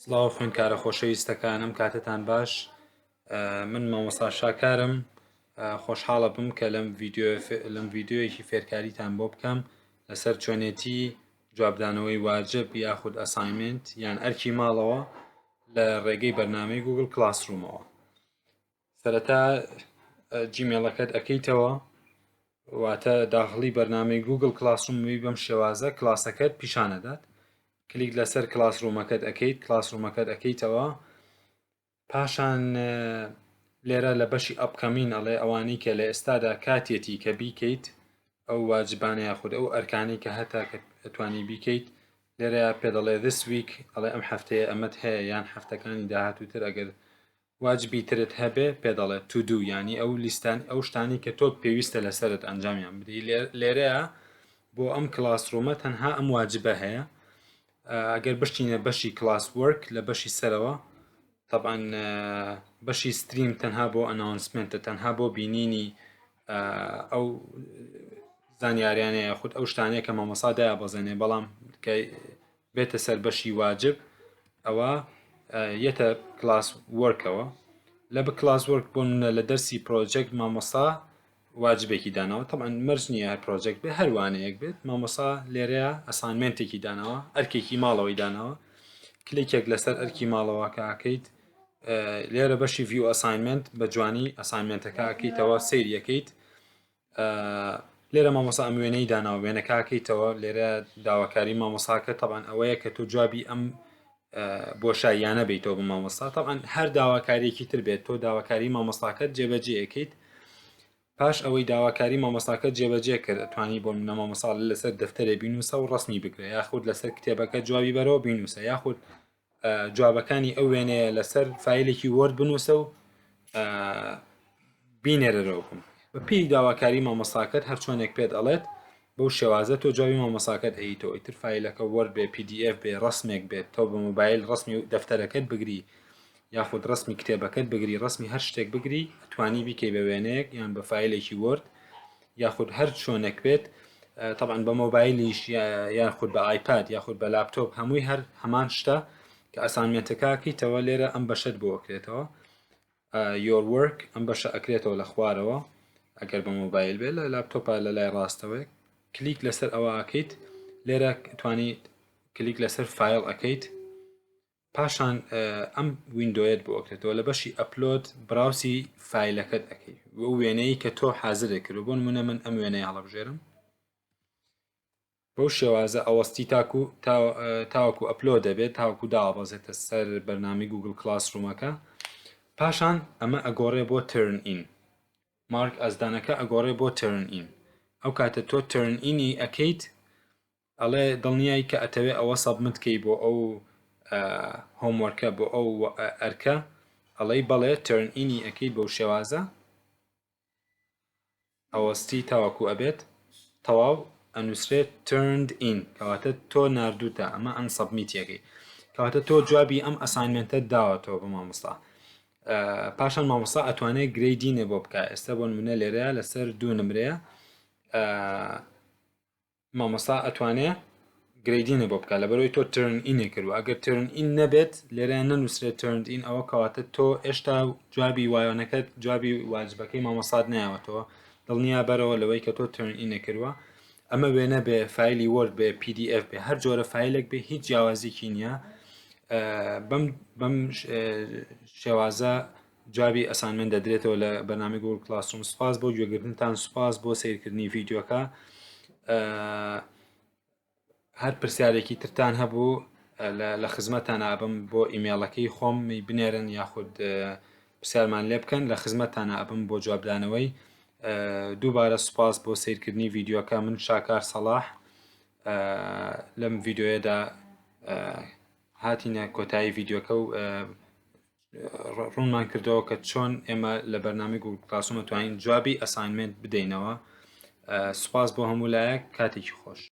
سڵاو خوێندکارە خۆشەویستەکانم، کاتتان باش. من مامۆستا شاکارم. خۆشحاڵە بم کە لەم ڤیددیۆیەکی فێرکاریتان بۆ بکەم لەسەر چۆنێتی جوابدانەوەی واجب یاخود ئەساینمنت یان ئەرکی ماڵەوە لە ڕێگەی بەرنامەی گوگل کلاسڕوومەوە. سەرەتا جیمێڵەکەت ئەەکەیتەوە، واتە داخڵی بەرنامەی گوگل کلاسڕوومی بەم شێوازە کلاسەکەت پیشانەدات. کلیک لەسەر کلاسڕوومەکەت ئەەکەیت، کلاسڕوومەکەت ئەەکەیتەوە، پاشان لێرە لە بەشی ئەپکەمین ئەڵێ ئەوانەی کە لە ئێستادا کاتێتی کە بیکەیت ئەو واجبانە یاخود ئەو ئەرکانەی کە هەتا کە ئەتوانی بیکەیت لێرە پێ دەڵێ this week ئەڵێ ئەم هەفتەیە ئەمەت هەیە یان هەفتەکانی داهاتووتر ئەگەر واجبی ترت هەبێ پێ دەڵێ to do، ینی ئەو لیستان ئەو شتانی کە تۆ پێویستە لەسەرت ئەنجامیان بدەی. لێرەیە بۆ ئەم کلاسڕوومە تەنها ئەم واجبە هەیە. ئەگەر بشتینە بەشی کلاس وەرک لە بەشی سەرەوە، طبعاً بەشی ستریم تەنها بۆ ئەناونسمنتە، تەنها بۆ بینینی ئەو زانیاریانە یاخود ئەو شتانەیە کە مامۆستا دایابەزێنێ، بەڵام کە بێتە سەر بەشی واجب ئەوە یەتە کلاس وەرکەوە. لە بە کلاس وەرک بۆ لە دەرسی پرۆجێکت مامۆستا واجبێکی داناوە، طبعاً مەرج نییە هەر پرۆجێکت بێ هەروانەیەک بێت، مامۆستا لێرەیە ئەساینمنتێکی داناوە، ئەرکێکی ماڵەوەی داناوە. کلیکێک لەسەر ئەرکی ماڵەوە کە ئەکەیت، لێرە بەشی ڤیو ئەساینمنت بە جوانی ئەساینمنتەکە ئەکەیتەوە، سەیریەکەیت. لێرە مامۆستا ئەم وێنەی داناوە، وێنەکە ئەکەیتەوە. لێرە داواکاری مامۆستاکە طبعاً ئەوەیە کە تۆ جوابی ئەم بۆشاییانە بیتەوە بە مامۆستا. طبعاً هەر داواکاریەکی تر بێت، تۆ داواکاری مامۆستاکەت جێبەجێ ئەەکەیت. پاش ئەوەی داواکاری مامۆستاکە جێبەجێ کرد، ئەتوانی بۆ منە مامۆستا لەسەر دەفتەرێ بینووسە و ڕسمی بکرێت، یاخود لەسەر کتێبەکە جوابی بەرەوە بینووسە، یاخود جوابەکانی ئەو وێنەیە لەسەر فایلێکی وەرد بنووسە و بینێرەرەوە بم. بە پێی داواکاری مامۆستاکەت هەر چۆنێک پێت ئەڵێت بەو شێوازە تۆ جوابی مامۆستاکەت ئەیتەوە. ئیتر فایلەکە وەرد بێ، PDF بێ، ڕسمێک بێت، تۆ بە مۆبایل ڕسمی دەفتەرەکەت بگری یاخود ڕسمی کتێبەکەت بگری، ڕسمی هەر شتێک بگری، ئەتوانی بیکەی بە وێنەیەک یان بە فایلێکی وەرد یاخود هەر چۆنێک بێت. طبعاً بە مۆبایلیش یاخود بە ئایپاد یاخود بە لاپتۆپ هەمووی هەر هەمان شتە کە ئەساینمنتەکەکەیتەوە. لێرە ئەم بەشت بۆ ئەکرێتەوە your work، ئەم بەشە ئەکرێتەوە لە خوارەوە ئەگەر بە مۆبایل بێت، لە لاپتۆپە لە لای ڕاستەوەی کلیک لەسەر ئەوە ئەکەیت. لێرە توانی کلیک لەسەر فایل ئەەکەیت، پاشان ئەم ویندۆیت بۆ ئەکرێتەوە لە بەشی ئەپلۆد براوسی فایلەکەت ئەەکەی ئەو وێنەی کە تۆ حازرێک کرد. بۆ نمونە من ئەم وێنەی هەڵەبژێرم، بەو شێوازە ئەوەستی تاوەکو ئەپلۆد دەبێت، تاوەکو داوەبەزێتە سەر بەرنامەی گوگل کلاسڕوومەکە. پاشان ئەمە ئەگۆڕێ بۆ ترن ئین، مارک ئەزدانەکە ئەگۆڕێ بۆ ترن ئین. ئەو کاتە تۆ ترن ئینی ئەەکەیت، ئەڵێ دڵنیایی کە ئەتەوێ ئەوە سەبمت بۆ ئەو هۆموەرکە بۆ ئەو ئەرکە، ئەڵێ بەڵێ ترن ئینی ئەەکەیت بەو شێوازە، ئەوەستی تاوەکو ئەبێت تەواو ئەنووسرێت turned in، کەواتە تۆ ناردووتە، ئەمە ئەن سەبمیتیەکەی، کەواتە تۆ جوابی ئەم ئەساینمنتە داوەتەوە بە مامۆستا. پاشان مامۆستا ئەتوانێت گرێدینێ بۆ بکە. ئێستا بۆ نمونە لێرەیە لەسەر 2 نمرەیە، مامۆستا ئەتوانێت گرێدینێ بۆ بکە لەبەرەوەی تۆ ترن ئینێ کردووە. ئەگەر ترن ئین نەبێت لێرە نەنووسرێت turned in، ئەوە کەواتە تۆ هێشتا جوابی وایۆنەکەت، جوابی واجبەکەی مامۆستات نایەوەتەوە، دڵنیا بەرەوە لەوەی کە تۆ ترن ئینێ کردووە. ئەمە وێنە بێ، فایلی وەرد بێ، PDF بێ، هەر جۆرە فایلێک بێ، هیچ جیاوازیکی نییە. بەم شێوازە جوابی ئەساینمنت دەدرێتەوە لە بەرنامەی گوگل کلاسڕووم. سوپاس بۆ گوێگرتنتان، سوپاس بۆ سیرکردنی ڤیددیۆکە. هەر پرسیارێکی ترتان هەبوو لە خزمەتان ئابم، بۆ ئیمێڵەکەی خۆم بنێرن یاخود پرسیارمان لێ بکەن، لە خزمەتان ئابم بۆ جوابدانەوەی. دووبارە سوپاس بۆ سیرکردنی ڤیددیۆکە. من شاکار سەلاح لەم ڤیددیۆیەدا هاتینە کۆتایی ڤیددیۆکە و ڕوونمان کردەوە کە چۆن ئێمە لە بەرنامەی گوگل کلاسڕووم دەتوانین جوابی ئەساینمنت بدەینەوە. سوپاس بۆ هەموو لایەک، کاتێکی خۆش.